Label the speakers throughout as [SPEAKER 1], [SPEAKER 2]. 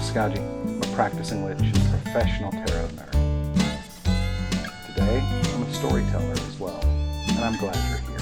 [SPEAKER 1] Skaji. I'm a practicing lich and professional tarot nerd. Today, I'm a storyteller as well, and I'm glad you're here.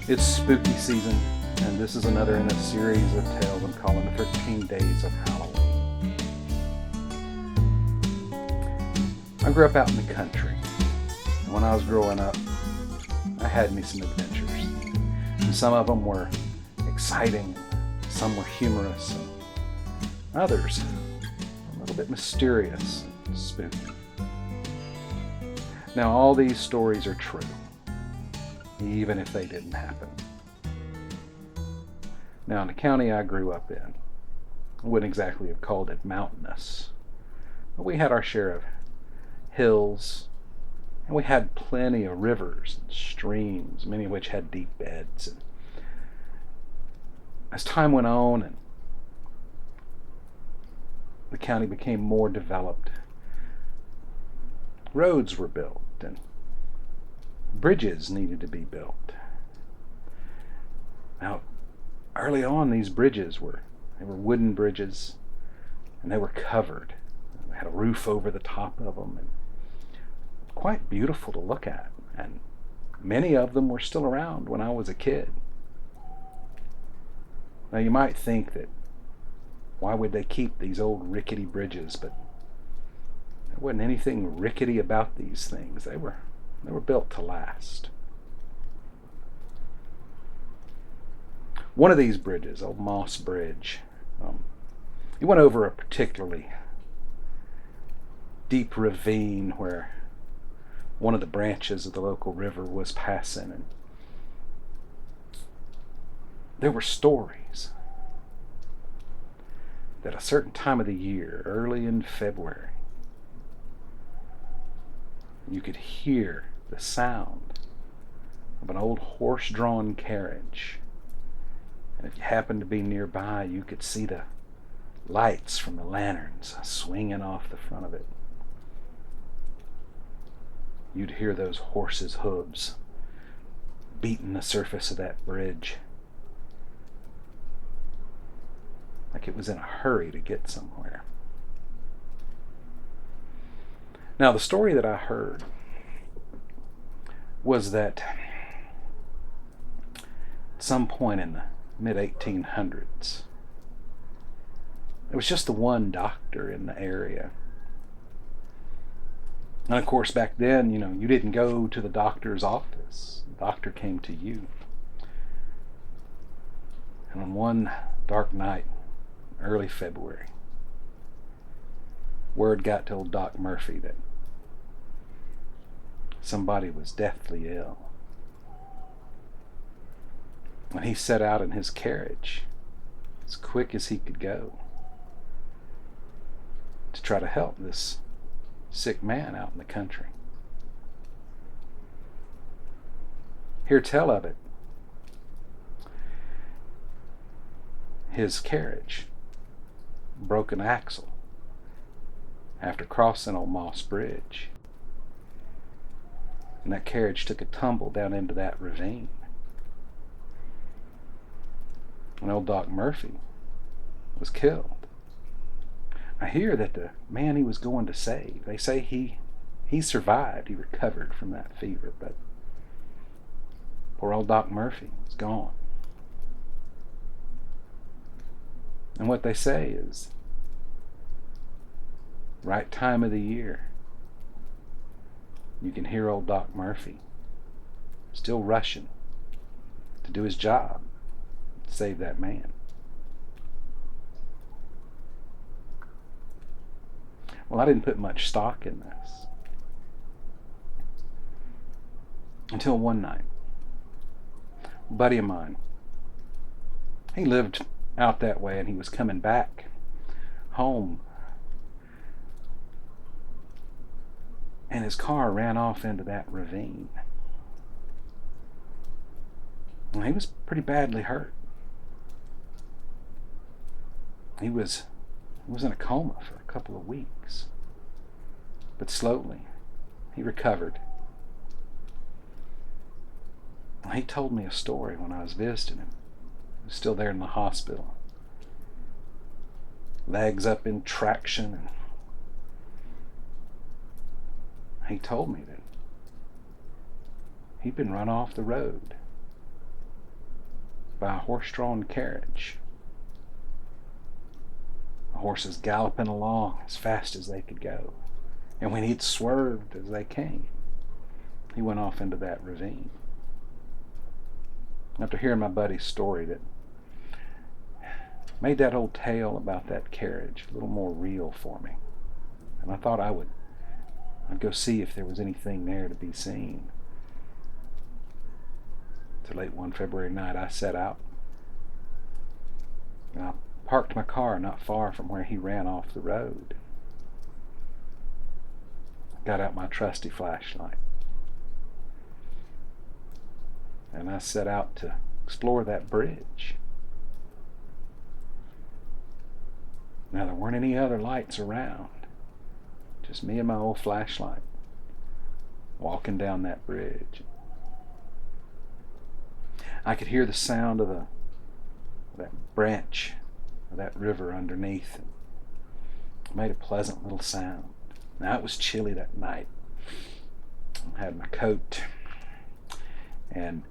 [SPEAKER 1] It's spooky season, and this is another in a series of tales I'm calling the 13 Days of Halloween. I grew up out in the country, and when I was growing up, I had me some adventures. And some of them were exciting, some were humorous, and others a little bit mysterious and spooky. Now, all these stories are true, even if they didn't happen. Now, in the county I grew up in, I wouldn't exactly have called it mountainous, but we had our share of hills, and we had plenty of rivers and streams, many of which had deep beds. And as time went on and the county became more developed, roads were built and bridges needed to be built. Now, early on, these bridges were wooden bridges, and they were covered. They had a roof over the top of them, and quite beautiful to look at. And many of them were still around when I was a kid. Now, you might think that why would they keep these old rickety bridges? But there wasn't anything rickety about these things. They were built to last. One of these bridges, Old Moss Bridge, it went over a particularly deep ravine where one of the branches of the local river was passing, and there were stories that a certain time of the year, early in February, you could hear the sound of an old horse-drawn carriage. And if you happened to be nearby, you could see the lights from the lanterns swinging off the front of it. You'd hear those horses' hooves beating the surface of that bridge like it was in a hurry to get somewhere. Now, the story that I heard was that at some point in the mid-1800s, there was just the one doctor in the area. And of course, back then, you didn't go to the doctor's office. The doctor came to you. And on one dark night, early February, word got to old Doc Murphy that somebody was deathly ill. And he set out in his carriage as quick as he could go to try to help this sick man out in the country. Hear tell of it. His carriage broke an axle after crossing Old Moss Bridge, and that carriage took a tumble down into that ravine. And old Doc Murphy was killed. I hear that the man he was going to save, they say he survived, he recovered from that fever, but poor old Doc Murphy is gone. And what they say is, right time of the year, you can hear old Doc Murphy still rushing to do his job, to save that man. Well, I didn't put much stock in this until one night. A buddy of mine, he lived out that way, and he was coming back home, and his car ran off into that ravine. And he was pretty badly hurt. He was in a coma for a couple of weeks, but slowly he recovered. He told me a story when I was visiting him. He was still there in the hospital. legs up in traction. And he told me that he'd been run off the road by a horse-drawn carriage. The horses galloping along as fast as they could go. And when he'd swerved as they came, he went off into that ravine. After hearing my buddy's story, that made that old tale about that carriage a little more real for me. And I thought I'd go see if there was anything there to be seen. So late one February night, I set out. And I parked my car not far from where he ran off the road. Got out my trusty flashlight. And I set out to explore that bridge. Now, there weren't any other lights around. Just me and my old flashlight walking down that bridge. I could hear the sound of that branch of that river underneath. And it made a pleasant little sound. Now, it was chilly that night. I had my coat. And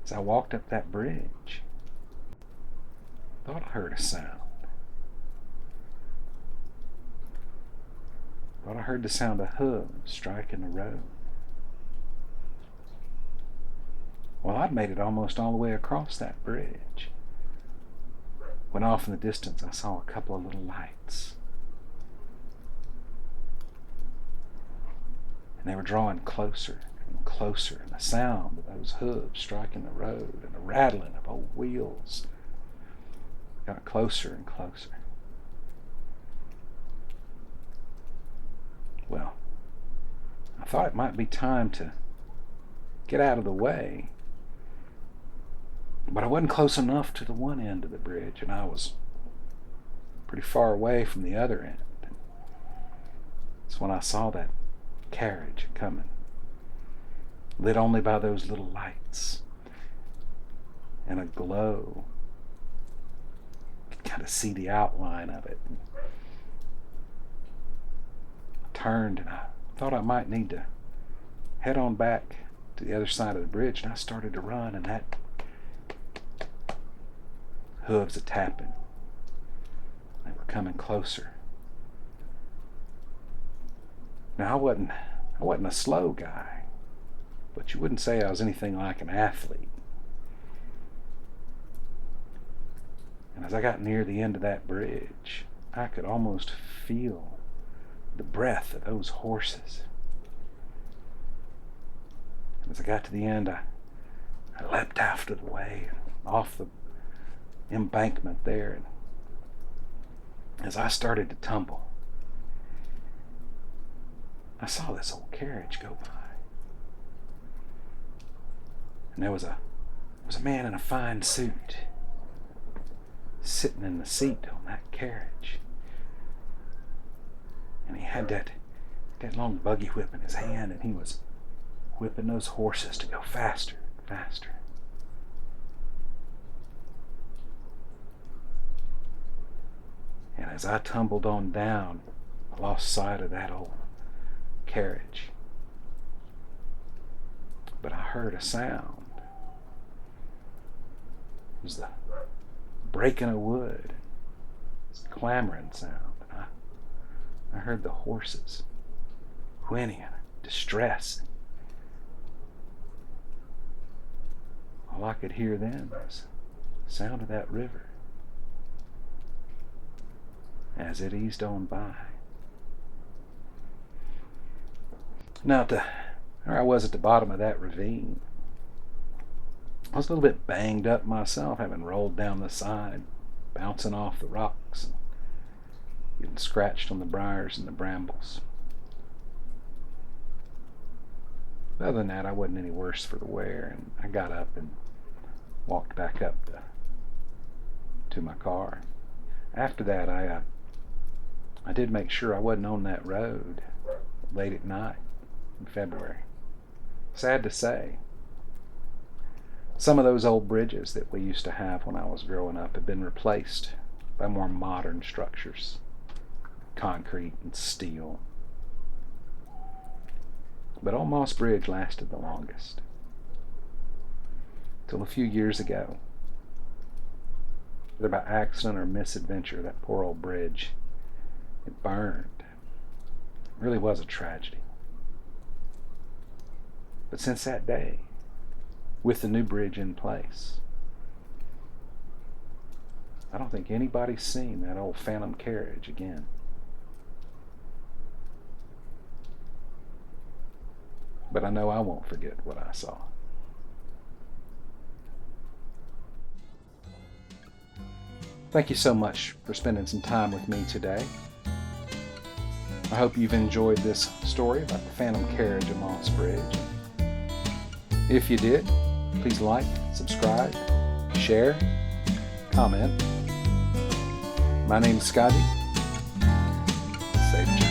[SPEAKER 1] as I walked up that bridge, I thought I heard a sound. I thought I heard the sound of hooves striking the road. Well, I'd made it almost all the way across that bridge, when off in the distance I saw a couple of little lights. And they were drawing closer and closer, and the sound of those hooves striking the road and the rattling of old wheels got closer and closer. Well, I thought it might be time to get out of the way, but I wasn't close enough to the one end of the bridge, and I was pretty far away from the other end. That's when I saw that carriage coming, lit only by those little lights and a glow. You could kind of see the outline of it. I turned, and I thought I might need to head on back to the other side of the bridge, and I started to run, and that hooves a-tapping. They were coming closer. Now, I wasn't a slow guy, but you wouldn't say I was anything like an athlete. And as I got near the end of that bridge, I could almost feel the breath of those horses. And as I got to the end, I leapt out of the way, off the embankment there, and as I started to tumble, I saw this old carriage go by. And there was a man in a fine suit sitting in the seat on that carriage. And he had that long buggy whip in his hand, and he was whipping those horses to go faster and faster. And as I tumbled on down, I lost sight of that old carriage. But I heard a sound. It was the breaking of wood. It's a clamoring sound. And I heard the horses whinnying in distress. All I could hear then was the sound of that river as it eased on by. Now, there I was at the bottom of that ravine. I was a little bit banged up myself, having rolled down the side, bouncing off the rocks, and getting scratched on the briars and the brambles. Other than that, I wasn't any worse for the wear, and I got up and walked back up to my car. After that, I did make sure I wasn't on that road late at night in February. Sad to say, some of those old bridges that we used to have when I was growing up have been replaced by more modern structures, concrete and steel. But Old Moss Bridge lasted the longest. Till a few years ago, whether by accident or misadventure, that poor old bridge, it burned. It really was a tragedy. But since that day, with the new bridge in place, I don't think anybody's seen that old phantom carriage again. But I know I won't forget what I saw. Thank you so much for spending some time with me today. I hope you've enjoyed this story about the phantom carriage of Moss Bridge. If you did, please like, subscribe, share, comment. My name's Scotty. Safe journey.